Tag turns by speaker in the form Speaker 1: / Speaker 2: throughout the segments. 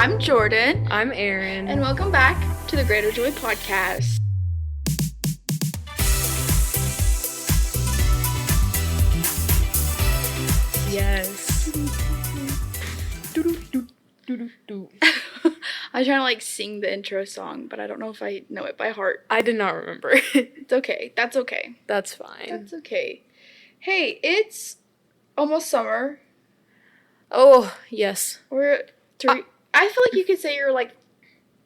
Speaker 1: I'm Jordan.
Speaker 2: I'm Erin.
Speaker 1: And welcome back to the Greater Joy Podcast.
Speaker 2: Yes.
Speaker 1: I was trying to sing the intro song, but I don't know if I know it by heart.
Speaker 2: I did not remember.
Speaker 1: It's okay. That's okay.
Speaker 2: That's fine.
Speaker 1: That's okay. Hey, it's almost summer.
Speaker 2: Oh, yes.
Speaker 1: We're I feel like you could say you're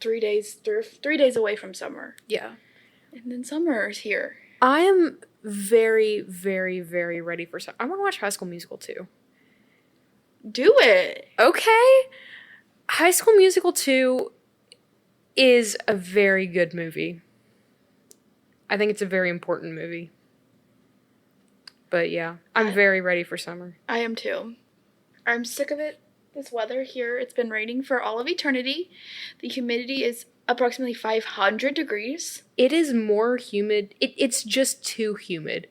Speaker 1: 3 days away from summer.
Speaker 2: Yeah.
Speaker 1: And then summer is here.
Speaker 2: I am very, very, very ready for summer. I want to watch High School Musical 2.
Speaker 1: Do it.
Speaker 2: Okay. High School Musical 2 is a very good movie. I think it's a very important movie. But yeah, I'm very ready for summer.
Speaker 1: I am too. I'm sick of it. This weather here, it's been raining for all of eternity. The humidity is approximately 500 degrees.
Speaker 2: It is more humid. It's just too humid.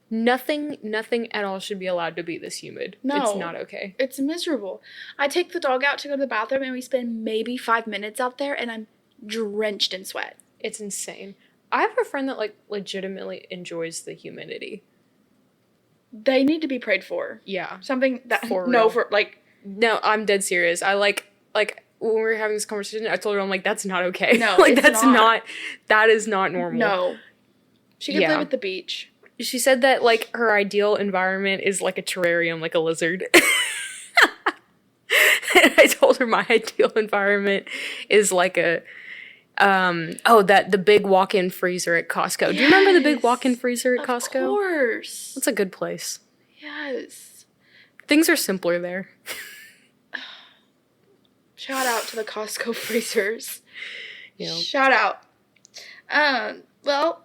Speaker 2: Nothing at all should be allowed to be this humid.
Speaker 1: No.
Speaker 2: It's not okay.
Speaker 1: It's miserable. I take the dog out to go to the bathroom and we spend maybe 5 minutes out there and I'm drenched in sweat.
Speaker 2: It's insane. I have a friend that legitimately enjoys the humidity.
Speaker 1: They need to be prayed for.
Speaker 2: Yeah.
Speaker 1: Something that
Speaker 2: No, I'm dead serious. I when we were having this conversation, I told her, I'm like, that's not okay.
Speaker 1: No,
Speaker 2: that is not normal.
Speaker 1: No. She can play with the beach.
Speaker 2: She said that, her ideal environment is like a terrarium, like a lizard. And I told her my ideal environment is like the big walk-in freezer at Costco.
Speaker 1: Yes,
Speaker 2: do you remember the big walk-in freezer at Costco?
Speaker 1: Of course.
Speaker 2: It's a good place.
Speaker 1: Yes.
Speaker 2: Things are simpler there.
Speaker 1: Shout out to the Costco freezers.
Speaker 2: Yeah.
Speaker 1: Shout out. Well,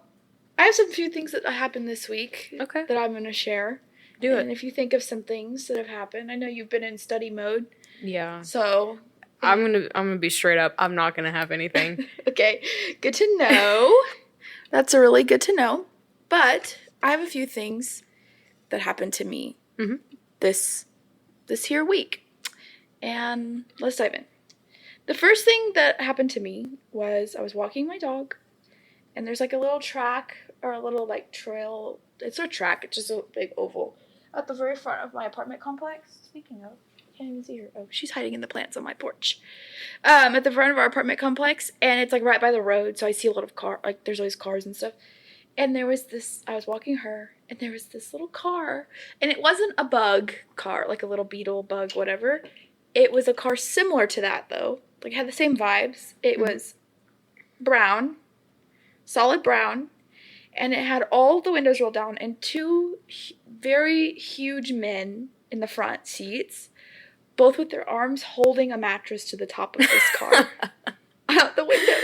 Speaker 1: I have some few things that happened this week.
Speaker 2: Okay.
Speaker 1: That I'm going to share.
Speaker 2: Do it.
Speaker 1: And if you think of some things that have happened, I know you've been in study mode.
Speaker 2: Yeah.
Speaker 1: So
Speaker 2: I'm gonna be straight up. I'm not gonna have anything.
Speaker 1: Okay. Good to know. That's really good to know. But I have a few things that happened to me this here week. And let's dive in. The first thing that happened to me was I was walking my dog, and there's a little track or a little trail. It's a track. It's just a big oval at the very front of my apartment complex. Speaking of, I can't even see her. Oh, she's hiding in the plants on my porch. At the front of our apartment complex, and it's right by the road, so I see a lot of there's always cars and stuff. And there was I was walking her, and there was this little car, and it wasn't a bug car, like a little beetle, bug, whatever. It was a car similar to that, though. It had the same vibes. It was brown, solid brown, and it had all the windows rolled down and two very huge men in the front seats, both with their arms holding a mattress to the top of this car. Out the windows.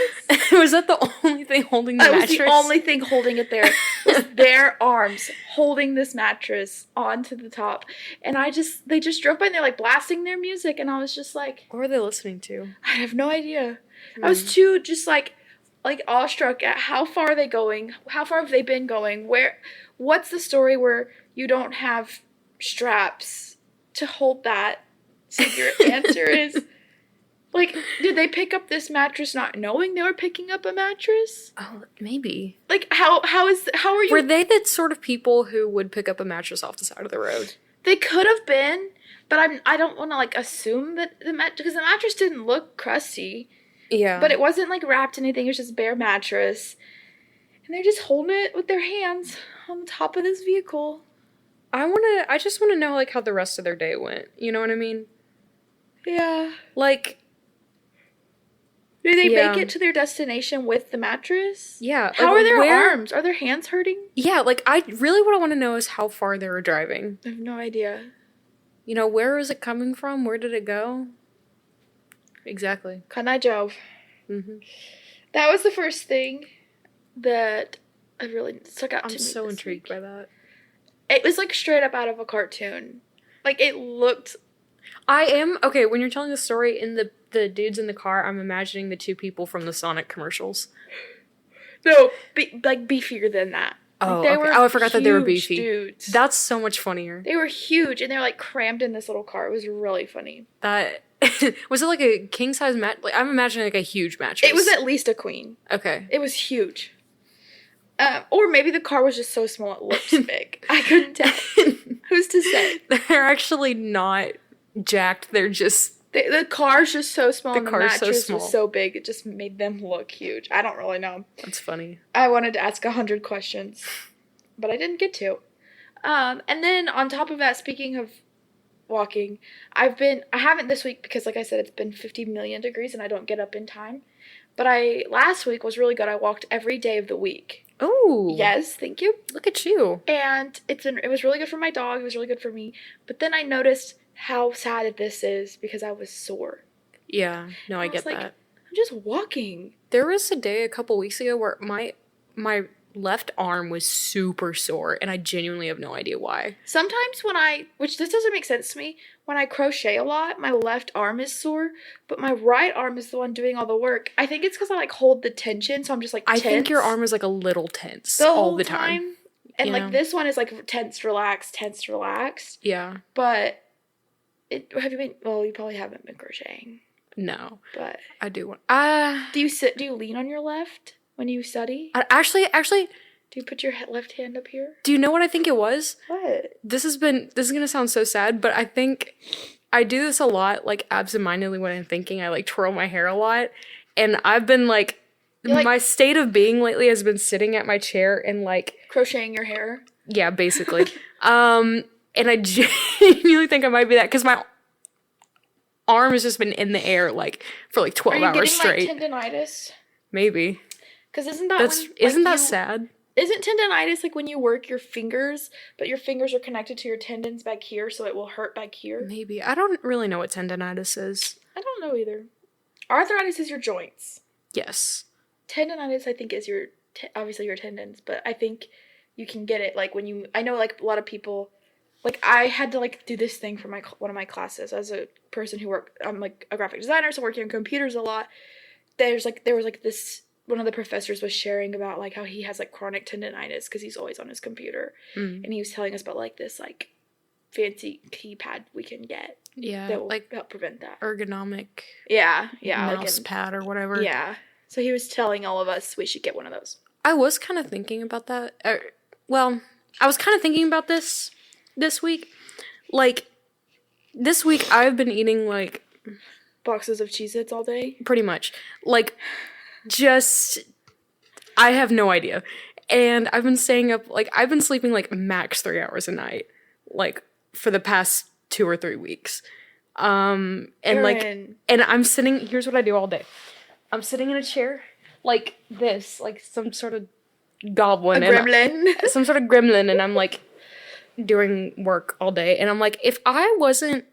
Speaker 2: Was that the only thing holding the mattress?
Speaker 1: That was the only thing holding it there. Was their arms holding this mattress onto the top. And they just drove by and they're blasting their music. And I was just like,
Speaker 2: what were they listening to?
Speaker 1: I have no idea. I was too just awestruck at how far are they going? How far have they been going? What's the story where you don't have straps to hold that? So your answer is, did they pick up this mattress not knowing they were picking up a mattress?
Speaker 2: Oh, maybe.
Speaker 1: How are you?
Speaker 2: Were they the sort of people who would pick up a mattress off the side of the road?
Speaker 1: They could have been, but I don't want to assume that because the mattress didn't look crusty.
Speaker 2: Yeah.
Speaker 1: But it wasn't wrapped in anything. It was just bare mattress. And they're just holding it with their hands on the top of this vehicle.
Speaker 2: I just want to know how the rest of their day went. You know what I mean?
Speaker 1: Yeah. Do they make it to their destination with the mattress?
Speaker 2: Yeah.
Speaker 1: How are their arms? Are their hands hurting?
Speaker 2: Yeah, what I want to know is how far they were driving.
Speaker 1: I have no idea.
Speaker 2: Where is it coming from? Where did it go? Exactly.
Speaker 1: Kanai Jove.
Speaker 2: Mm-hmm.
Speaker 1: That was the first thing that I really stuck out to me.
Speaker 2: I'm so intrigued by that.
Speaker 1: It was straight up out of a cartoon. It looked...
Speaker 2: I am... Okay, when you're telling the story in the dudes in the car, I'm imagining the two people from the Sonic commercials.
Speaker 1: No, beefier than that.
Speaker 2: Oh,
Speaker 1: they
Speaker 2: okay.
Speaker 1: were
Speaker 2: I forgot that they were beefy.
Speaker 1: Dudes.
Speaker 2: That's so much funnier.
Speaker 1: They were huge, and they're crammed in this little car. It was really funny.
Speaker 2: That Was it like a king size mat? Like, I'm imagining like a huge mattress.
Speaker 1: It was at least a queen.
Speaker 2: Okay.
Speaker 1: It was huge. Or maybe the car was just so small it looked big. I couldn't tell. Who's to say?
Speaker 2: They're actually not jacked. They're just...
Speaker 1: The car's just so small
Speaker 2: The
Speaker 1: and the
Speaker 2: car's so
Speaker 1: mattress
Speaker 2: small.
Speaker 1: was so big. It just made them look huge. I don't really know.
Speaker 2: That's funny.
Speaker 1: I wanted to ask 100 questions, but I didn't get to. And then on top of that, speaking of walking, I haven't this week because, like I said, it's been 50 million degrees and I don't get up in time. But last week was really good. I walked every day of the week.
Speaker 2: Oh.
Speaker 1: Yes, thank you.
Speaker 2: Look at you.
Speaker 1: And it was really good for my dog. It was really good for me. But then I noticed how sad this is because I was sore.
Speaker 2: Yeah. No, I get
Speaker 1: like,
Speaker 2: that.
Speaker 1: I'm just walking.
Speaker 2: There was a day a couple weeks ago where my left arm was super sore, and I genuinely have no idea why.
Speaker 1: Sometimes which this doesn't make sense to me, when I crochet a lot, my left arm is sore, but my right arm is the one doing all the work. I think it's because I, like, hold the tension, so I'm just, like, tense.
Speaker 2: I think your arm is, like, a little tense
Speaker 1: all
Speaker 2: the time.
Speaker 1: And, like, this one is, like, tense, relaxed.
Speaker 2: Yeah.
Speaker 1: But, you probably haven't been crocheting.
Speaker 2: No.
Speaker 1: But.
Speaker 2: I do want...
Speaker 1: Do you lean on your left when you study?
Speaker 2: Actually...
Speaker 1: Do you put your left hand up here?
Speaker 2: Do you know what I think it was?
Speaker 1: What?
Speaker 2: This is gonna sound so sad, but I think I do this a lot, like, absentmindedly when I'm thinking. I, like, twirl my hair a lot. And I've been, like, my state of being lately has been sitting at my chair and, like...
Speaker 1: Crocheting your hair?
Speaker 2: Yeah, basically. And I genuinely think I might be that, because my arm has just been in the air, like, for, like, 12 hours straight.
Speaker 1: Are you getting, like, tendonitis?
Speaker 2: Maybe.
Speaker 1: Because isn't that
Speaker 2: sad?
Speaker 1: Isn't tendonitis like when you work your fingers, but your fingers are connected to your tendons back here, so it will hurt back here?
Speaker 2: Maybe. I don't really know what tendonitis is.
Speaker 1: I don't know either. Arthritis is your joints.
Speaker 2: Yes.
Speaker 1: Tendonitis, I think, is obviously your tendons, but I think you can get it, like, I know, like, a lot of people, like, I had to, like, do this thing for one of my classes. As a person I'm, like, a graphic designer, so working on computers a lot. There was, like, this... One of the professors was sharing about, like, how he has, like, chronic tendonitis because he's always on his computer. And he was telling us about, like, this, like, fancy keypad we can get.
Speaker 2: Yeah.
Speaker 1: That will,
Speaker 2: like,
Speaker 1: help prevent that.
Speaker 2: Ergonomic.
Speaker 1: Yeah.
Speaker 2: Mouse pad or whatever.
Speaker 1: Yeah. So he was telling all of us we should get one of those.
Speaker 2: I was kind of thinking about that. I was kind of thinking about this week. Like, this week I've been eating, like...
Speaker 1: Boxes of Cheez-Its all day?
Speaker 2: Pretty much. Like... I have no idea. And I've been staying up, like, I've been sleeping, like, max 3 hours a night, like, for the past 2 or 3 weeks. And,
Speaker 1: Erin.
Speaker 2: like, and I'm sitting, here's what I do all day. I'm sitting in a chair, like this, like, some sort of goblin.
Speaker 1: A gremlin.
Speaker 2: Some sort of gremlin, and I'm, like, doing work all day. And I'm like, if I wasn't,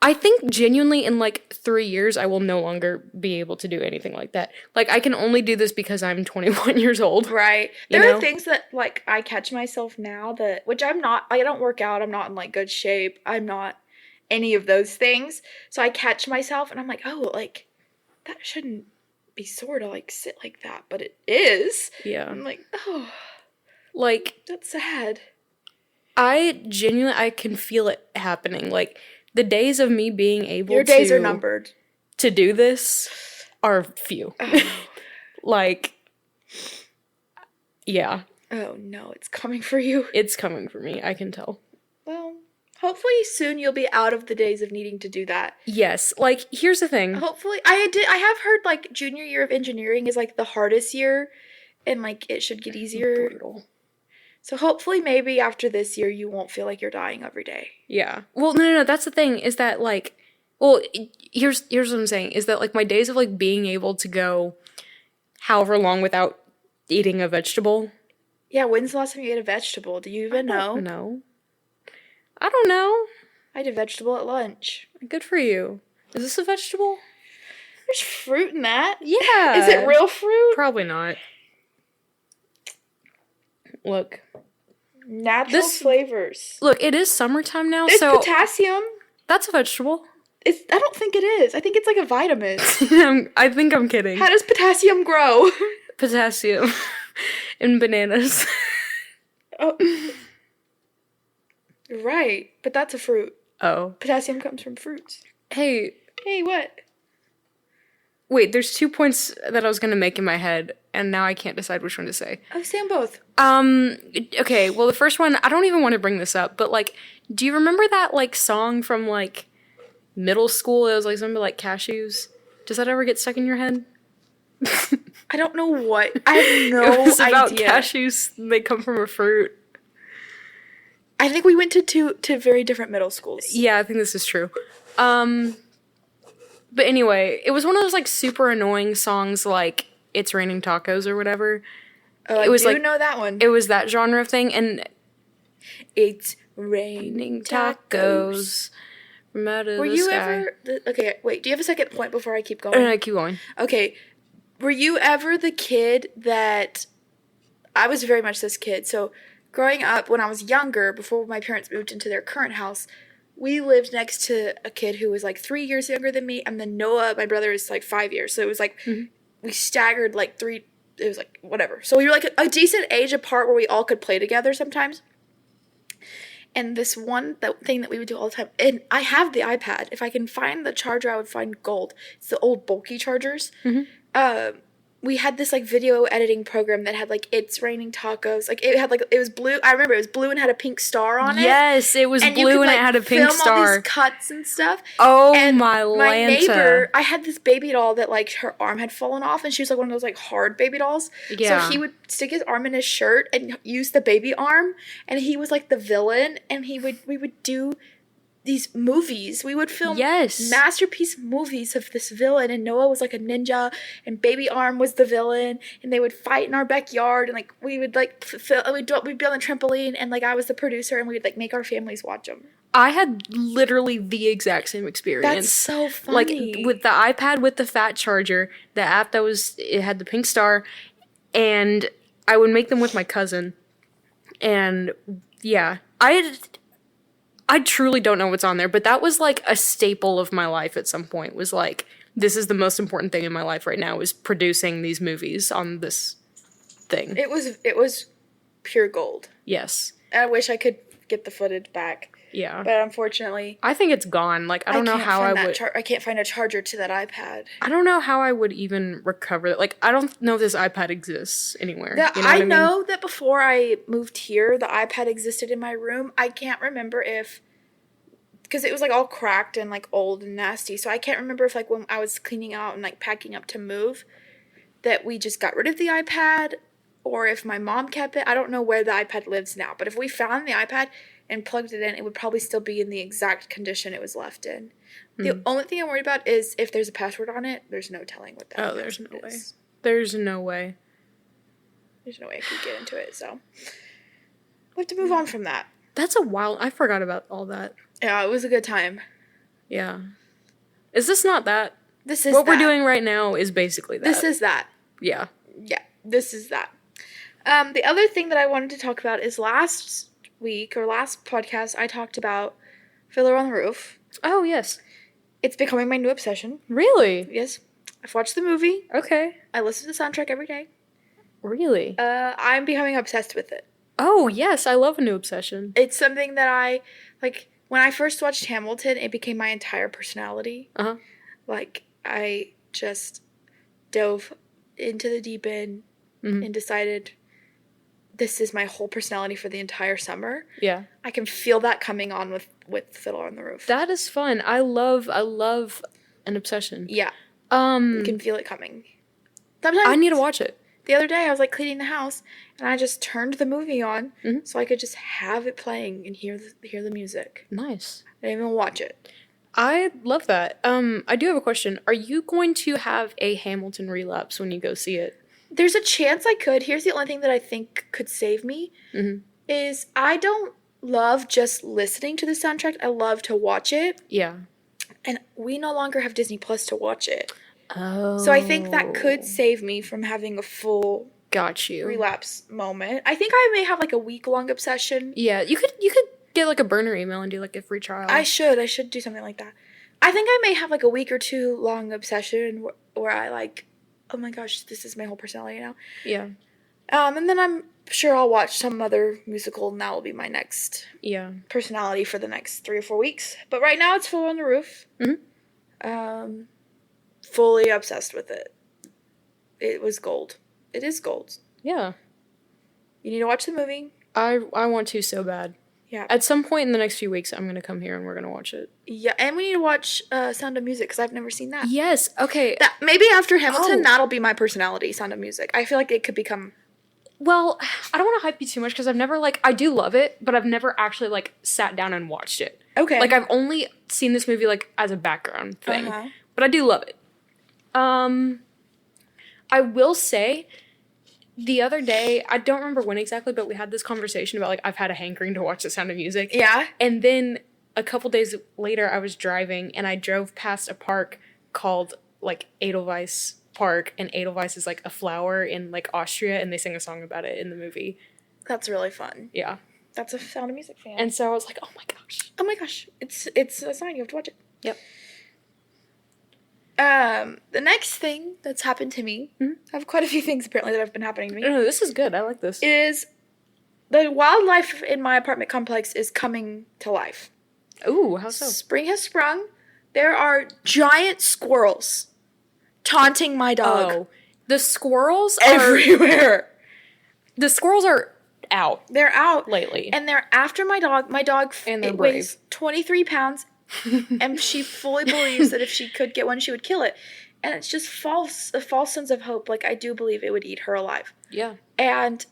Speaker 2: I think genuinely in, like, 3 years, I will no longer be able to do anything like that. Like, I can only do this because I'm 21 years old.
Speaker 1: Right. There are things that, like, I catch myself now which I don't work out, I'm not in, like, good shape, I'm not any of those things. So I catch myself and I'm like, oh, like, that shouldn't be sore to, like, sit like that, but it is.
Speaker 2: Yeah.
Speaker 1: I'm like, oh.
Speaker 2: Like.
Speaker 1: That's sad.
Speaker 2: I can feel it happening. Like, the days of me being able
Speaker 1: Your days are numbered.
Speaker 2: To do this are few.
Speaker 1: Oh.
Speaker 2: Like, yeah.
Speaker 1: Oh, no, it's coming for you.
Speaker 2: It's coming for me, I can tell.
Speaker 1: Well, hopefully soon you'll be out of the days of needing to do that.
Speaker 2: Yes, like, here's the thing.
Speaker 1: Hopefully, I have heard, like, junior year of engineering is, like, the hardest year, and, like, it should get easier.
Speaker 2: Brutal.
Speaker 1: So hopefully maybe after this year you won't feel like you're dying every day.
Speaker 2: Yeah. Well, no, that's the thing, is that, like, well, here's what I'm saying, is that, like, my days of, like, being able to go however long without eating a vegetable.
Speaker 1: Yeah, when's the last time you ate a vegetable? Do you even know?
Speaker 2: No. I don't know.
Speaker 1: I ate a vegetable at lunch.
Speaker 2: Good for you. Is this a vegetable?
Speaker 1: There's fruit in that.
Speaker 2: Yeah.
Speaker 1: Is it real fruit?
Speaker 2: Probably not. Look.
Speaker 1: Natural flavors.
Speaker 2: Look, it is summertime now,
Speaker 1: There's
Speaker 2: so...
Speaker 1: potassium.
Speaker 2: That's a vegetable.
Speaker 1: I don't think it is. I think it's like a vitamin.
Speaker 2: I think I'm kidding.
Speaker 1: How does potassium grow?
Speaker 2: Potassium. In bananas.
Speaker 1: Oh. You're right, but that's a fruit.
Speaker 2: Oh.
Speaker 1: Potassium comes from fruits.
Speaker 2: Hey,
Speaker 1: Hey, what?
Speaker 2: wait, there's 2 points that I was gonna make in my head, and now I can't decide which one to say.
Speaker 1: Oh, say them both.
Speaker 2: Okay, well, the first one, I don't even want to bring this up, but, like, do you remember that, like, song from, like, middle school? It was, like, something like Cashews. Does that ever get stuck in your head?
Speaker 1: I don't know what. I have no
Speaker 2: It was about
Speaker 1: idea.
Speaker 2: cashews. They come from a fruit.
Speaker 1: I think we went to very different middle schools.
Speaker 2: Yeah, I think this is true. But anyway, it was one of those, like, super annoying songs, like, It's Raining Tacos or whatever.
Speaker 1: Oh,
Speaker 2: It was
Speaker 1: I do
Speaker 2: like-
Speaker 1: know that one.
Speaker 2: It was that genre of thing, and
Speaker 1: It's raining tacos.
Speaker 2: from out of
Speaker 1: Were
Speaker 2: the
Speaker 1: you
Speaker 2: sky.
Speaker 1: ever... Okay, wait. Do you have a second point before I keep
Speaker 2: Oh,
Speaker 1: going?
Speaker 2: no, keep going.
Speaker 1: Okay. Were you ever the kid that... I was very much this kid. So, growing up, when I was younger, before my parents moved into their current house, we lived next to a kid who was, like, 3 years younger than me, and then Noah, my brother, is, like, 5 years. So, it was, like, we staggered, like, 3... It was, like, whatever. So, we were, like, a decent age apart where we all could play together sometimes. And this one thing that we would do all the time, and I have the iPad. If I can find the charger, I would find gold. It's the old bulky chargers. We had this, like, video editing program that had, like, It's Raining Tacos. Like, it had, like, it was blue. I remember it was blue and had a pink star on it.
Speaker 2: Yes, it was
Speaker 1: And you
Speaker 2: blue
Speaker 1: could,
Speaker 2: and
Speaker 1: like,
Speaker 2: it had a pink
Speaker 1: film all
Speaker 2: star.
Speaker 1: these cuts and stuff.
Speaker 2: Oh,
Speaker 1: And
Speaker 2: my
Speaker 1: my
Speaker 2: Lanta.
Speaker 1: neighbor, I had this baby doll that, like, her arm had fallen off, and she was, like, one of those, like, hard baby dolls.
Speaker 2: Yeah.
Speaker 1: So he would stick his arm in his shirt and use the baby arm, and he was, like, the villain, and we would do these movies. We would film
Speaker 2: Yes.
Speaker 1: masterpiece movies of this villain, and Noah was, like, a ninja, and Baby Arm was the villain, and they would fight in our backyard, and, like, we would, like, we'd be on the trampoline, and, like, I was the producer, and we'd, like, make our families watch them.
Speaker 2: I had literally the exact same experience.
Speaker 1: That's so funny.
Speaker 2: Like, with the iPad with the fat charger, the app it had the pink star, and I would make them with my cousin. And, yeah. I truly don't know what's on there, but that was, like, a staple of my life at some point, was, like, this is the most important thing in my life right now, is producing these movies on this thing.
Speaker 1: It was pure gold.
Speaker 2: Yes.
Speaker 1: I wish I could get the footage back.
Speaker 2: Yeah.
Speaker 1: But unfortunately,
Speaker 2: I think it's gone. Like, I don't know how I would...
Speaker 1: I can't find a charger to that iPad.
Speaker 2: I don't know how I would even recover it. Like, I don't know if this iPad exists anywhere. You know what
Speaker 1: I
Speaker 2: mean?
Speaker 1: know that before I moved here, the iPad existed in my room. I can't remember if... Because it was, like, all cracked and, like, old and nasty. So I can't remember if, like, when I was cleaning out and, like, packing up to move, that we just got rid of the iPad, or if my mom kept it. I don't know where the iPad lives now. But if we found the iPad and plugged it in, it would probably still be in the exact condition it was left in. The only thing I'm worried about is if there's a password on it, there's no telling what that is.
Speaker 2: Oh, there's no way. There's no way.
Speaker 1: There's no way I could get into it, so we have to move on from that.
Speaker 2: That's a wild... I forgot about all that.
Speaker 1: Yeah, it was a good time.
Speaker 2: Yeah. Is this not that?
Speaker 1: This is
Speaker 2: what
Speaker 1: that.
Speaker 2: we're doing right now is basically that.
Speaker 1: This is that.
Speaker 2: Yeah.
Speaker 1: Yeah, this is that. The other thing that I wanted to talk about is last week, or last podcast, I talked about Fiddler on the Roof.
Speaker 2: Oh, yes.
Speaker 1: It's becoming my new obsession.
Speaker 2: Really?
Speaker 1: Yes. I've watched the movie.
Speaker 2: Okay.
Speaker 1: I listen to the soundtrack every day.
Speaker 2: Really?
Speaker 1: I'm becoming obsessed with it.
Speaker 2: Oh, yes. I love a new obsession.
Speaker 1: It's something that I, like, when I first watched Hamilton, it became my entire personality.
Speaker 2: Uh-huh.
Speaker 1: Like, I just dove into the deep end and decided this is my whole personality for the entire summer.
Speaker 2: Yeah.
Speaker 1: I can feel that coming on with Fiddler on the Roof.
Speaker 2: That is fun. I love an obsession.
Speaker 1: Yeah. You can feel it coming. Sometimes
Speaker 2: I need to watch it.
Speaker 1: The other day I was, like, cleaning the house, and I just turned the movie on so I could just have it playing and hear the music.
Speaker 2: Nice.
Speaker 1: I didn't even watch it.
Speaker 2: I love that. I do have a question. Are you going to have a Hamilton relapse when you go see it?
Speaker 1: There's a chance I could. Here's the only thing that I think could save me is I don't love just listening to the soundtrack. I love to watch it.
Speaker 2: Yeah.
Speaker 1: And we no longer have Disney Plus to watch it.
Speaker 2: Oh.
Speaker 1: So I think that could save me from having a full
Speaker 2: Got you.
Speaker 1: relapse moment. I think I may have, like, a week-long obsession.
Speaker 2: Yeah, you could get, like, a burner email and do, like, a free trial.
Speaker 1: I should do something like that. I think I may have, like, a week or two long obsession where I, like, oh my gosh, this is my whole personality now.
Speaker 2: Yeah.
Speaker 1: And then I'm sure I'll watch some other musical, and that will be my next
Speaker 2: Yeah.
Speaker 1: personality for the next 3 or 4 weeks. But right now it's Fiddler on the Roof. Fully obsessed with it. It was gold. It is gold.
Speaker 2: Yeah.
Speaker 1: You need to watch the movie.
Speaker 2: I want to so bad.
Speaker 1: Yeah.
Speaker 2: At some point in the next few weeks, I'm going to come here and we're going to watch it.
Speaker 1: Yeah, and we need to watch Sound of Music, because I've never seen that.
Speaker 2: Yes, okay.
Speaker 1: Maybe after Hamilton, that'll be my personality, Sound of Music. I feel like it could become...
Speaker 2: Well, I don't want to hype you too much, because I've never, I do love it, but I've never actually, sat down and watched it.
Speaker 1: Okay.
Speaker 2: I've only seen this movie, as a background thing. But I do love it. I will say... The other day, I don't remember when exactly, but we had this conversation about, I've had a hankering to watch The Sound of Music.
Speaker 1: Yeah.
Speaker 2: And then a couple days later, I was driving, and I drove past a park called, Edelweiss Park, and Edelweiss is, a flower in, Austria, and they sing a song about it in the movie.
Speaker 1: That's really fun.
Speaker 2: Yeah.
Speaker 1: That's a Sound of Music fan.
Speaker 2: And so I was like, oh my gosh.
Speaker 1: Oh my gosh. It's a sign. You have to watch it.
Speaker 2: Yep.
Speaker 1: The next thing that's happened to me, I have quite a few things apparently that have been happening to me.
Speaker 2: No, this is good. I like this.
Speaker 1: Is the wildlife in my apartment complex is coming to life.
Speaker 2: Ooh, how so?
Speaker 1: Spring has sprung. There are giant squirrels taunting my dog. Oh,
Speaker 2: the squirrels
Speaker 1: everywhere.
Speaker 2: The squirrels are out.
Speaker 1: They're out
Speaker 2: lately.
Speaker 1: And they're after my dog. My dog weighs 23 pounds. And she fully believes that if she could get one, she would kill it. And it's just a false sense of hope. I do believe it would eat her alive.
Speaker 2: Yeah.
Speaker 1: And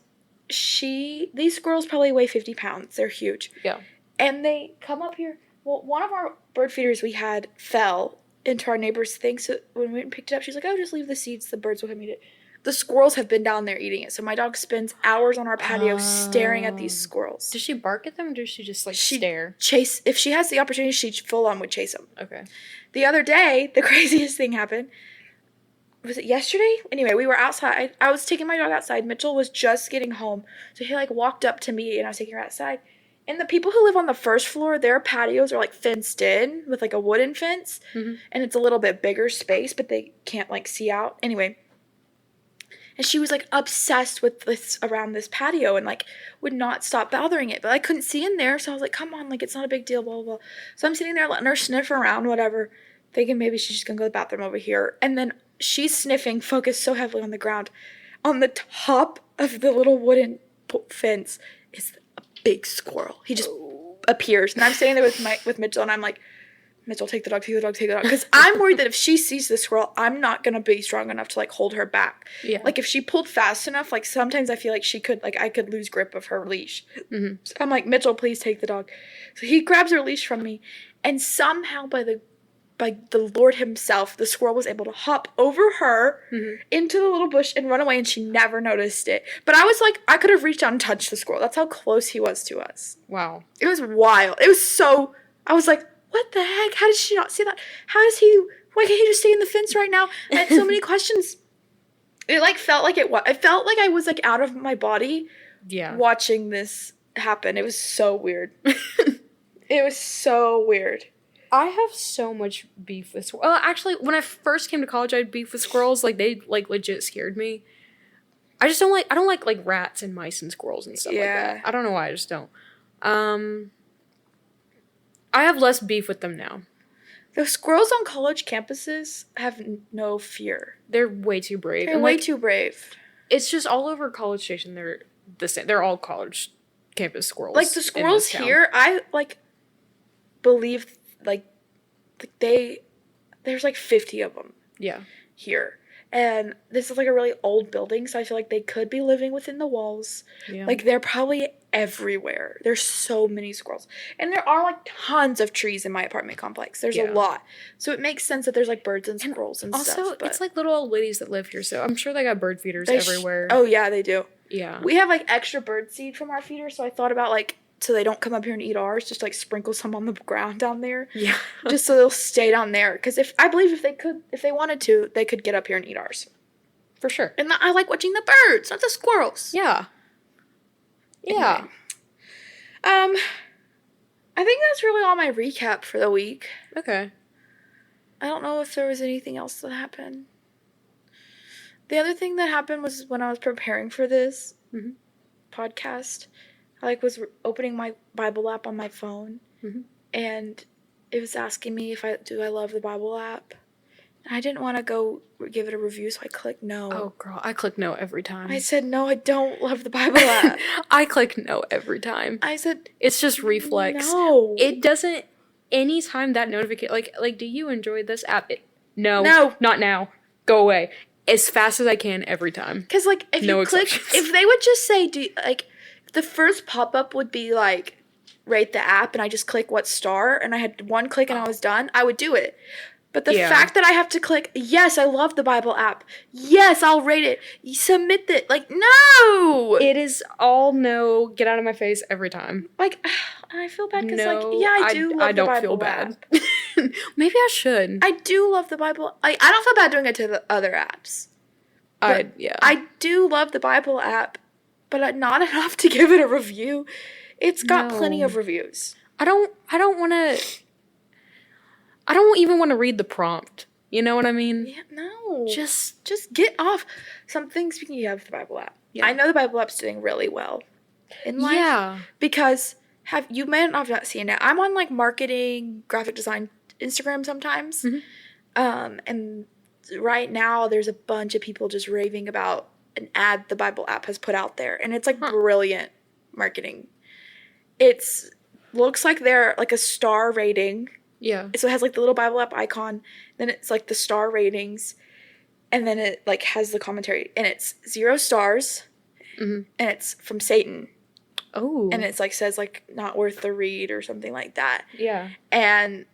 Speaker 1: these squirrels probably weigh 50 pounds. They're huge.
Speaker 2: Yeah.
Speaker 1: And they come up here. Well, one of our bird feeders we had fell into our neighbor's thing. So when we picked it up, she's like, oh, just leave the seeds. The birds will come eat it. The squirrels have been down there eating it. So my dog spends hours on our patio staring at these squirrels.
Speaker 2: Does she bark at them, or does she just, stare?
Speaker 1: If she has the opportunity, she full on would chase them.
Speaker 2: Okay.
Speaker 1: The other day, the craziest thing happened. Was it yesterday? Anyway, we were outside. I was taking my dog outside. Mitchell was just getting home. So he, walked up to me, and I was taking her outside. And the people who live on the first floor, their patios are, fenced in with, a wooden fence. Mm-hmm. And it's a little bit bigger space, but they can't, see out. Anyway. And she was, obsessed with this, around this patio, and, would not stop bothering it. But I couldn't see in there, so I was like, come on, it's not a big deal, blah, blah, blah. So I'm sitting there letting her sniff around, whatever, thinking maybe she's just going to go to the bathroom over here. And then she's sniffing, focused so heavily on the ground. On the top of the little wooden fence is a big squirrel. He just appears. And I'm sitting there with Mitchell, and I'm like, Mitchell, take the dog, take the dog, take the dog. Because I'm worried that if she sees the squirrel, I'm not going to be strong enough to, hold her back.
Speaker 2: Yeah.
Speaker 1: If she pulled fast enough, sometimes I feel like she could, I could lose grip of her leash. Mm-hmm. So I'm like, Mitchell, please take the dog. So he grabs her leash from me, and somehow by the Lord himself, the squirrel was able to hop over her into the little bush and run away, and she never noticed it. But I was like, I could have reached out and touched the squirrel. That's how close he was to us.
Speaker 2: Wow.
Speaker 1: It was wild. It was so... I was like... What the heck? How did she not see that? Why can't he just stay in the fence right now? I had so many questions. It, felt like it was. It felt like I was, out of my body watching this happen. It was so weird. It was so weird.
Speaker 2: I have so much beef with squirrels. Well, actually, when I first came to college, I had beef with squirrels. They, legit scared me. I just don't like... I don't like, rats and mice and squirrels and stuff like that. I don't know why. I just don't. I have less beef with them now.
Speaker 1: The squirrels on college campuses have no fear.
Speaker 2: They're way too brave.
Speaker 1: They're way too brave.
Speaker 2: It's just all over College Station. They're the same. They're all college campus squirrels.
Speaker 1: The squirrels here, I believe there's 50 of them.
Speaker 2: Yeah.
Speaker 1: Here. And this is a really old building, so I feel like they could be living within the walls. Yeah. They're probably everywhere. There's so many squirrels. And there are tons of trees in my apartment complex. There's a lot. So it makes sense that there's birds and squirrels and stuff.
Speaker 2: Also, it's little old ladies that live here, so I'm sure they got bird feeders everywhere.
Speaker 1: Oh yeah, they do.
Speaker 2: Yeah.
Speaker 1: We have extra bird seed from our feeder, so I thought about so they don't come up here and eat ours, just sprinkle some on the ground down there.
Speaker 2: Yeah.
Speaker 1: Just so they'll stay down there. Because if they wanted to, they could get up here and eat ours.
Speaker 2: For sure.
Speaker 1: And I like watching the birds, not the squirrels.
Speaker 2: Yeah. Yeah.
Speaker 1: Anyway. I think that's really all my recap for the week.
Speaker 2: Okay.
Speaker 1: I don't know if there was anything else that happened. The other thing that happened was when I was preparing for this podcast, I was opening my Bible app on my phone, and it was asking me if I love the Bible app. And I didn't want to go give it a review, so I clicked no.
Speaker 2: Oh, girl, I click no every time.
Speaker 1: I said, no, I don't love the Bible app.
Speaker 2: I click no every time.
Speaker 1: I said,
Speaker 2: it's just reflex.
Speaker 1: No.
Speaker 2: It doesn't, anytime that notification, like, do you enjoy this app? No, not now. Go away. As fast as I can every time.
Speaker 1: Because, like, if you click, if they would just say, the first pop-up would be, like, rate the app, and I just click what star, and I had one click and I was done, I would do it. But the fact that I have to click, yes, I love the Bible app. Yes, I'll rate it. You submit it. Like, no!
Speaker 2: It is all no, get out of my face every time.
Speaker 1: Like, I feel bad because, I do love the Bible app. I don't feel bad.
Speaker 2: Maybe I should.
Speaker 1: I do love the Bible. I don't feel bad doing it to the other apps. I do love the Bible app, but not enough to give it a review. It's got plenty of reviews.
Speaker 2: I don't even want to read the prompt. You know what I mean?
Speaker 1: Yeah, no.
Speaker 2: Just
Speaker 1: get off. Speaking of the Bible app. Yeah. I know the Bible app's doing really well in life. Yeah. Because you may not have seen it. I'm on, like, marketing, graphic design Instagram sometimes. Mm-hmm. And right now there's a bunch of people just raving about an ad the Bible app has put out there. And it's, like, brilliant marketing. It's looks like they're, like, a star rating.
Speaker 2: Yeah.
Speaker 1: So it has, like, the little Bible app icon. Then it's, like, the star ratings. And then it, like, has the commentary. And it's 0 stars. Mm-hmm. And it's from Satan.
Speaker 2: Oh.
Speaker 1: And it's, like, says, like, not worth the read or something like that.
Speaker 2: Yeah.
Speaker 1: And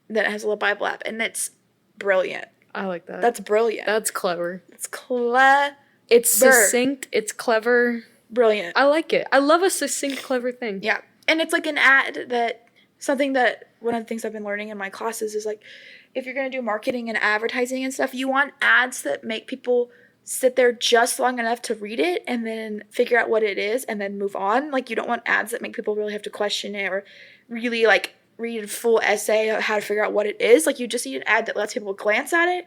Speaker 1: then it has a little Bible app. And it's brilliant.
Speaker 2: I like that.
Speaker 1: That's brilliant.
Speaker 2: That's clever.
Speaker 1: It's clever.
Speaker 2: It's succinct. It's clever.
Speaker 1: Brilliant.
Speaker 2: I like it. I love a succinct, clever thing.
Speaker 1: Yeah. And it's, like, an ad that... Something that one of the things I've been learning in my classes is, like, if you're going to do marketing and advertising and stuff, you want ads that make people sit there just long enough to read it and then figure out what it is and then move on. Like, you don't want ads that make people really have to question it or really, like, read a full essay on how to figure out what it is. Like, you just need an ad that lets people glance at it.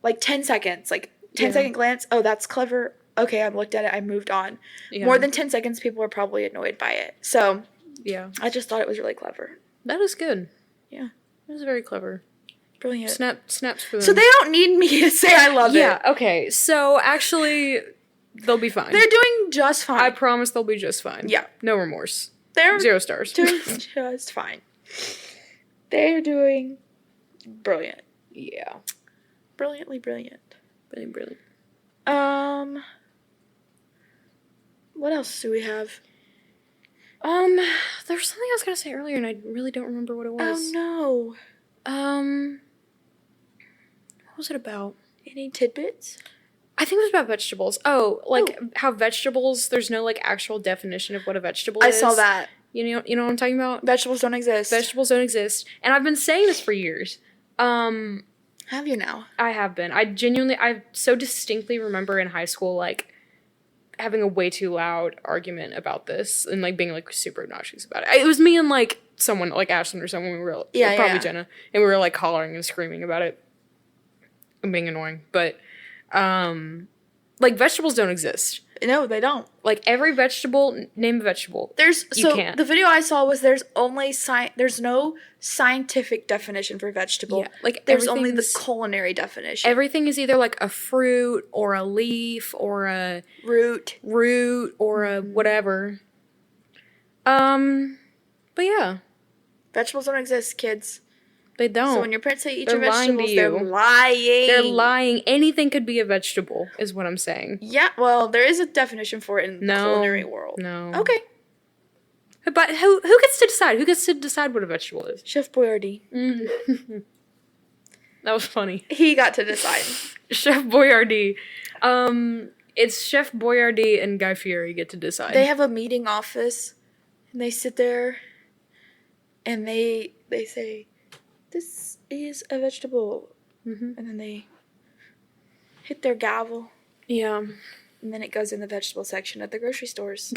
Speaker 1: Like, 10 seconds. Like, 10-second glance. Oh, that's clever. Okay, I've looked at it. I moved on. Yeah. More than 10 seconds, people are probably annoyed by it. So,
Speaker 2: yeah.
Speaker 1: I just thought it was really clever.
Speaker 2: That is good.
Speaker 1: Yeah.
Speaker 2: That was very clever.
Speaker 1: Brilliant.
Speaker 2: Snaps for them.
Speaker 1: So they don't need me to say I love it.
Speaker 2: Yeah, okay. So actually, they'll be fine.
Speaker 1: They're doing just fine.
Speaker 2: I promise they'll be just fine.
Speaker 1: Yeah.
Speaker 2: No remorse.
Speaker 1: They're
Speaker 2: 0 stars.
Speaker 1: Doing just fine. They're doing brilliant.
Speaker 2: Yeah.
Speaker 1: Brilliantly brilliant.
Speaker 2: Brilliant.
Speaker 1: What else do we have?
Speaker 2: There was something I was gonna say earlier, and I really don't remember what it was.
Speaker 1: Oh, no.
Speaker 2: What was it about?
Speaker 1: Any tidbits?
Speaker 2: I think it was about vegetables. Oh, like how vegetables, there's no, like, actual definition of what a vegetable is.
Speaker 1: I saw that.
Speaker 2: You know what I'm talking about?
Speaker 1: Vegetables don't exist.
Speaker 2: Vegetables don't exist. And I've been saying this for years.
Speaker 1: Have you now?
Speaker 2: I have been. I so distinctly remember in high school, like, having a way too loud argument about this and, like, being, like, super obnoxious about it. It was me and, like, someone, like, Ashlyn or someone, we were, probably Jenna, and we were, like, hollering and screaming about it and being annoying. But, like, vegetables don't exist.
Speaker 1: No, they don't.
Speaker 2: Like, every vegetable, name a vegetable.
Speaker 1: The video I saw was there's no scientific definition for vegetable. Yeah, like, there's only the culinary definition.
Speaker 2: Everything is either, like, a fruit or a leaf or a
Speaker 1: root
Speaker 2: or a whatever. But yeah.
Speaker 1: Vegetables don't exist, kids.
Speaker 2: They don't.
Speaker 1: So when your parents say eat your vegetables, they're lying.
Speaker 2: They're lying. Anything could be a vegetable, is what I'm saying.
Speaker 1: Yeah, well, there is a definition for it in the culinary world.
Speaker 2: No.
Speaker 1: Okay.
Speaker 2: But who gets to decide? Who gets to decide what a vegetable is?
Speaker 1: Chef Boyardee.
Speaker 2: That was funny.
Speaker 1: He got to decide.
Speaker 2: Chef Boyardee. It's Chef Boyardee and Guy Fieri get to decide.
Speaker 1: They have a meeting office, and they sit there, and they say, "This is a vegetable," and then they hit their gavel.
Speaker 2: Yeah.
Speaker 1: And then it goes in the vegetable section at the grocery stores.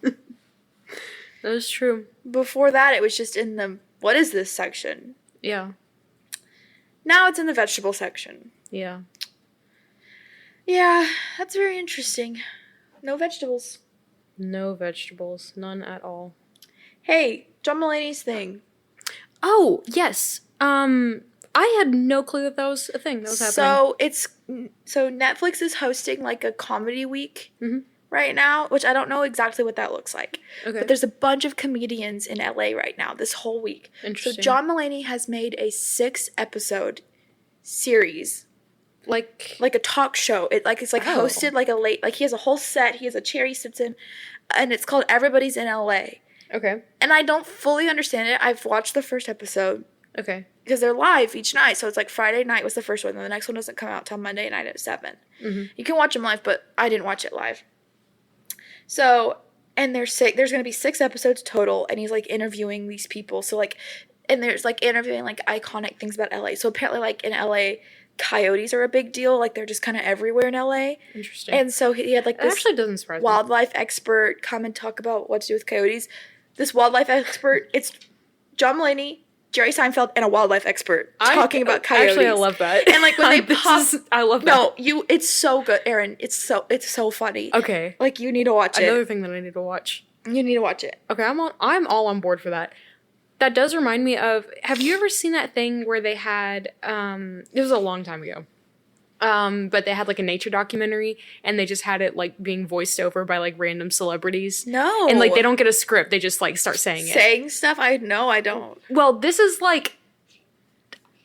Speaker 2: That is true.
Speaker 1: Before that, it was just in the what is this section?
Speaker 2: Yeah.
Speaker 1: Now it's in the vegetable section.
Speaker 2: Yeah.
Speaker 1: Yeah, that's very interesting. No vegetables.
Speaker 2: No vegetables. None at all.
Speaker 1: Hey, John Mulaney's thing.
Speaker 2: Oh, yes. I had no clue that was a thing that was happening.
Speaker 1: So Netflix is hosting like a comedy week right now, which I don't know exactly what that looks like.
Speaker 2: Okay.
Speaker 1: But there's a bunch of comedians in LA right now this whole week.
Speaker 2: Interesting.
Speaker 1: So John Mulaney has made a 6-episode series.
Speaker 2: Like
Speaker 1: a talk show. It's hosted like a late, like he has a whole set, he has a chair he sits in, and it's called Everybody's in LA.
Speaker 2: Okay.
Speaker 1: And I don't fully understand it. I've watched the first episode.
Speaker 2: Okay.
Speaker 1: Because they're live each night, so it's like Friday night was the first one, and the next one doesn't come out till Monday night at 7. Mm-hmm. You can watch them live, but I didn't watch it live. So, and there's going to be 6 episodes total, and he's like interviewing these people. So like, and there's like interviewing like iconic things about LA. So apparently like in LA, coyotes are a big deal. Like they're just kind of everywhere in LA.
Speaker 2: Interesting.
Speaker 1: And so he had like this
Speaker 2: actually doesn't surprise me.
Speaker 1: Wildlife expert come and talk about what to do with coyotes. This wildlife expert, it's John Mulaney, Jerry Seinfeld, and a wildlife expert talking about coyotes.
Speaker 2: Actually, I love that.
Speaker 1: And like when they pop,
Speaker 2: I love that.
Speaker 1: No, it's so good, Erin. It's so funny.
Speaker 2: Okay.
Speaker 1: Like you need to watch it.
Speaker 2: Another thing that I need to watch.
Speaker 1: You need to watch it.
Speaker 2: Okay, I'm all on board for that. That does remind me of. Have you ever seen that thing where they had? It was a long time ago. But they had like a nature documentary, and they just had it like being voiced over by like random celebrities.
Speaker 1: No.
Speaker 2: And like they don't get a script; they just like start saying it.
Speaker 1: Saying stuff? I don't.
Speaker 2: Well, this is like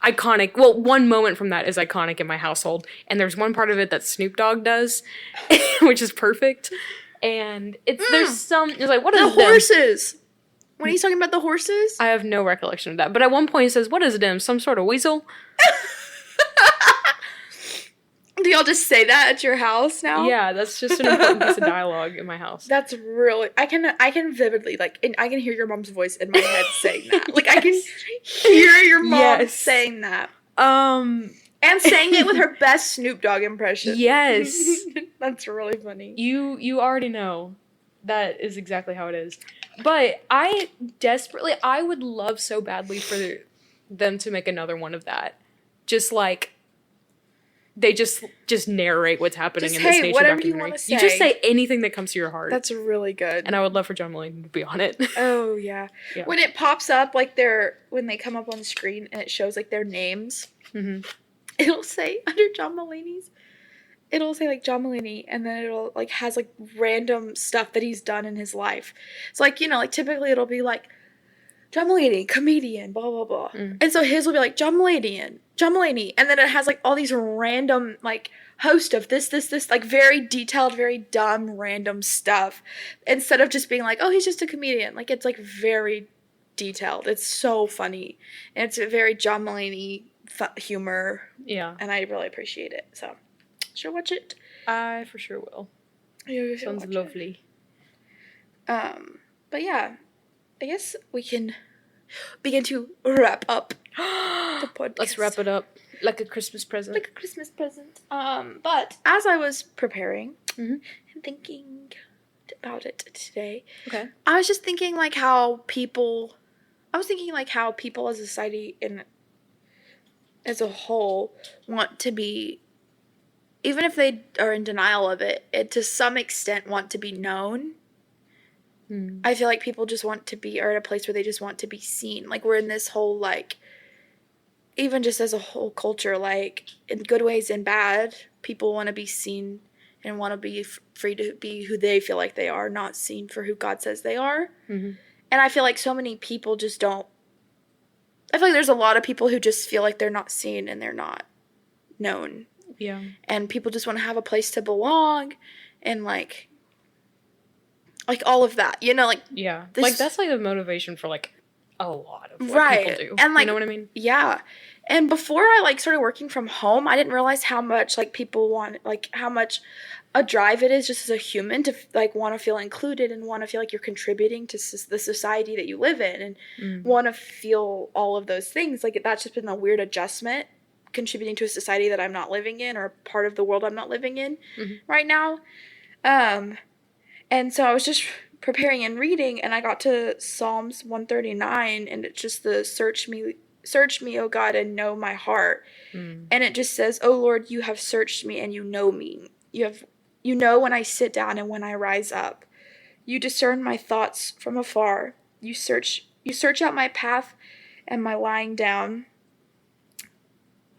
Speaker 2: iconic. Well, one moment from that is iconic in my household, and there's one part of it that Snoop Dogg does, which is perfect. And there's like what is
Speaker 1: the horses? When he's talking about the horses?
Speaker 2: I have no recollection of that. But at one point he says, "What is them? Some sort of weasel?"
Speaker 1: Do y'all just say that at your house now?
Speaker 2: Yeah, that's just an important piece of dialogue in my house.
Speaker 1: That's really I can vividly I can hear your mom's voice in my head saying that. Like I can hear your mom saying that. And saying it with her best Snoop Dogg impression.
Speaker 2: Yes.
Speaker 1: That's really funny.
Speaker 2: You already know. That is exactly how it is. But I would love so badly for them to make another one of that. Just like they just narrate what's happening in this nature documentary. You just say anything that comes to your heart.
Speaker 1: That's really good.
Speaker 2: And I would love for John Mulaney to be on it.
Speaker 1: Oh yeah. When it pops up like when they come up on the screen and it shows like their names, it'll say under John Mulaney's, it'll say like John Mulaney, and then it'll like has like random stuff that he's done in his life. So like like typically it'll be like John Mulaney, comedian, blah blah blah, and so his will be like John Mulaney, and then it has like all these random like host of this like very detailed, very dumb random stuff, instead of just being like, oh, he's just a comedian. Like it's like very detailed. It's so funny, and it's a very John Mulaney humor. Yeah, and I really appreciate it. So, sure, watch it.
Speaker 2: I for sure will. Sounds lovely.
Speaker 1: But yeah, I guess we can begin to wrap up the podcast.
Speaker 2: Let's wrap it up like a Christmas present.
Speaker 1: Like a Christmas present. But as I was preparing and thinking about it today, I was just thinking how people as a society and as a whole want to be, even if they are in denial of it, to some extent want to be known. I feel like people just want to be, are at a place where they just want to be seen. Like, we're in this whole, even just as a whole culture, in good ways and bad, people want to be seen and want to be free to be who they feel like they are, not seen for who God says they are. Mm-hmm. And I feel like so many people just don't, I feel like there's a lot of people who just feel like they're not seen and they're not known. Yeah. And people just want to have a place to belong and, all of that,
Speaker 2: yeah, that's the motivation for a lot of what people do, and you know what I mean?
Speaker 1: Yeah. And before I started working from home, I didn't realize how much people want, how much a drive it is just as a human to want to feel included and want to feel like you're contributing to the society that you live in, and want to feel all of those things. That's just been a weird adjustment, contributing to a society that I'm not living in, or part of the world I'm not living in right now. And so I was just preparing and reading, and I got to Psalms 139, and it's just the search me, O God, and know my heart. And it just says, O Lord, you have searched me and you know me. You know when I sit down and when I rise up. You discern my thoughts from afar. You search out my path and my lying down,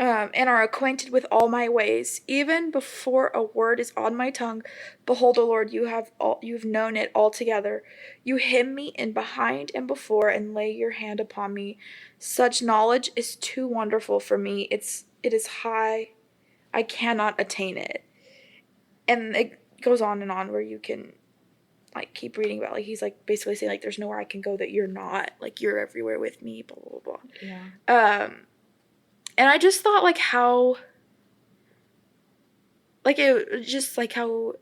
Speaker 1: and are acquainted with all my ways. Even before a word is on my tongue, behold, O Lord, you've known it altogether. You hem me in behind and before, and lay your hand upon me. Such knowledge is too wonderful for me. It is high. I cannot attain it. And it goes on and on where you can like keep reading about, like, he's like basically saying like there's nowhere I can go that you're not, like you're everywhere with me, blah blah blah.
Speaker 2: Yeah.
Speaker 1: And I just thought like how like it just like how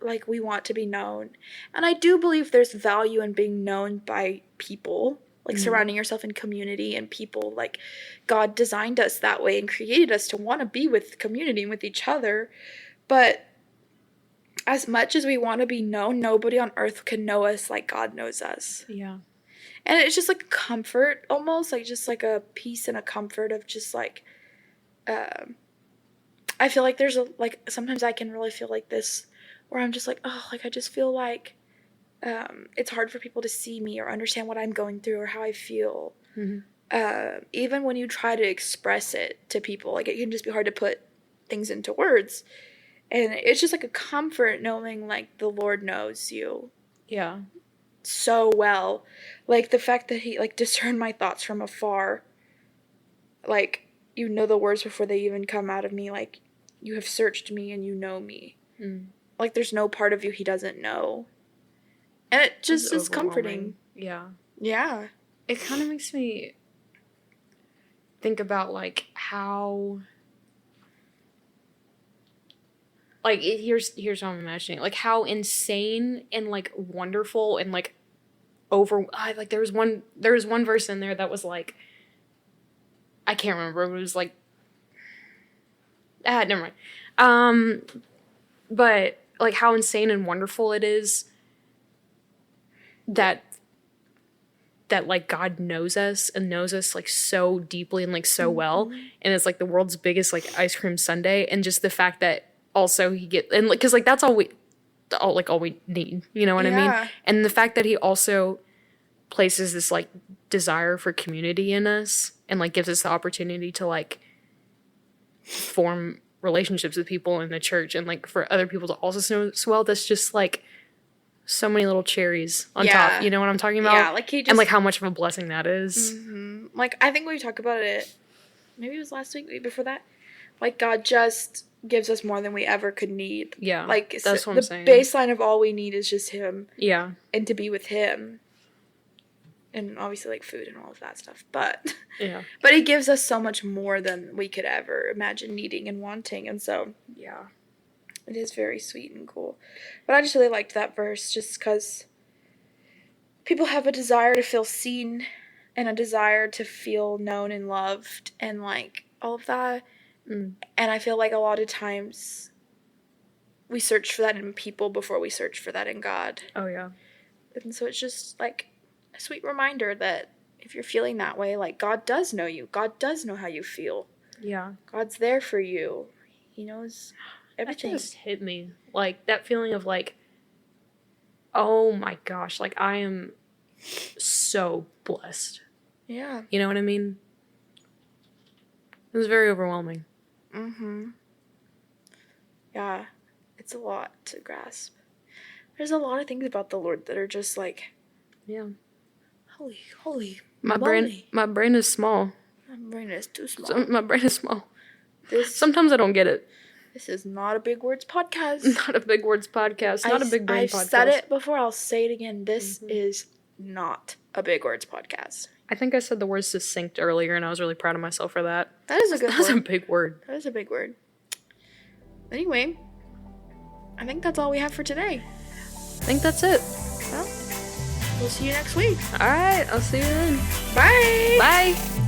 Speaker 1: like we want to be known. And I do believe there's value in being known by people, like surrounding yourself in community and people. Like God designed us that way and created us to want to be with community and with each other. But as much as we want to be known, nobody on earth can know us like God knows us.
Speaker 2: Yeah.
Speaker 1: And it's just like comfort almost, like just like a peace and a comfort of just like, I feel like there's like, sometimes I can really feel like this where I'm just like, oh, like I just feel like it's hard for people to see me or understand what I'm going through or how I feel. Even when you try to express it to people, like it can just be hard to put things into words. And it's just like a comfort knowing like the Lord knows you.
Speaker 2: Yeah.
Speaker 1: So well. Like the fact that he like discerned my thoughts from afar. Like you know the words before they even come out of me. Like you have searched me and you know me. Like there's no part of you he doesn't know. And it just is comforting.
Speaker 2: Yeah.
Speaker 1: Yeah.
Speaker 2: It kind of makes me think about like how, like here's how I'm imagining it. Like how insane and like wonderful and like like there was one verse in there that was like, I can't remember, but it was like, never mind. But like how insane and wonderful it is that like God knows us and knows us like so deeply and like so well, and it's like the world's biggest like ice cream sundae, and just the fact that also he and like, because like that's all we need, you know what I mean? And the fact that he also places this like desire for community in us and like gives us the opportunity to like form relationships with people in the church and like for other people to also know as well, that's just like so many little cherries on top, you know what I'm talking about?
Speaker 1: Yeah, like he just,
Speaker 2: and like how much of a blessing that is.
Speaker 1: Like I think we talked about it, maybe it was last week, maybe before that, like God just gives us more than we ever could need.
Speaker 2: Yeah,
Speaker 1: like
Speaker 2: that's what I'm saying.
Speaker 1: The baseline of all we need is just him.
Speaker 2: Yeah.
Speaker 1: And to be with him. And obviously like food and all of that stuff, but
Speaker 2: yeah,
Speaker 1: but he gives us so much more than we could ever imagine needing and wanting, and so
Speaker 2: yeah,
Speaker 1: it is very sweet and cool. But I just really liked that verse just because people have a desire to feel seen and a desire to feel known and loved and like all of that. And I feel like a lot of times we search for that in people before we search for that in God.
Speaker 2: Oh yeah.
Speaker 1: And so it's just like a sweet reminder that if you're feeling that way, like God does know you. God does know how you feel.
Speaker 2: Yeah.
Speaker 1: God's there for you. He knows everything.
Speaker 2: That just hit me. Like that feeling of like, oh my gosh, like I am so blessed.
Speaker 1: Yeah.
Speaker 2: You know what I mean? It was very overwhelming.
Speaker 1: Yeah. It's a lot to grasp. There's a lot of things about the Lord that are just like,
Speaker 2: yeah.
Speaker 1: Holy.
Speaker 2: My brain is small.
Speaker 1: My brain is too small.
Speaker 2: My brain is small.
Speaker 1: This
Speaker 2: Sometimes I don't get it.
Speaker 1: This is not a Big Words podcast.
Speaker 2: Not a Big Words podcast. Not a Big Brain podcast.
Speaker 1: I've said it before. I'll say it again. This is not a Big Words podcast.
Speaker 2: I think I said the word succinct earlier, and I was really proud of myself for that.
Speaker 1: That is a good word.
Speaker 2: That's a big word.
Speaker 1: That is a big word. Anyway, I think that's all we have for today.
Speaker 2: I think that's it.
Speaker 1: Well, we'll see you next week.
Speaker 2: All right. I'll see you then.
Speaker 1: Bye.
Speaker 2: Bye.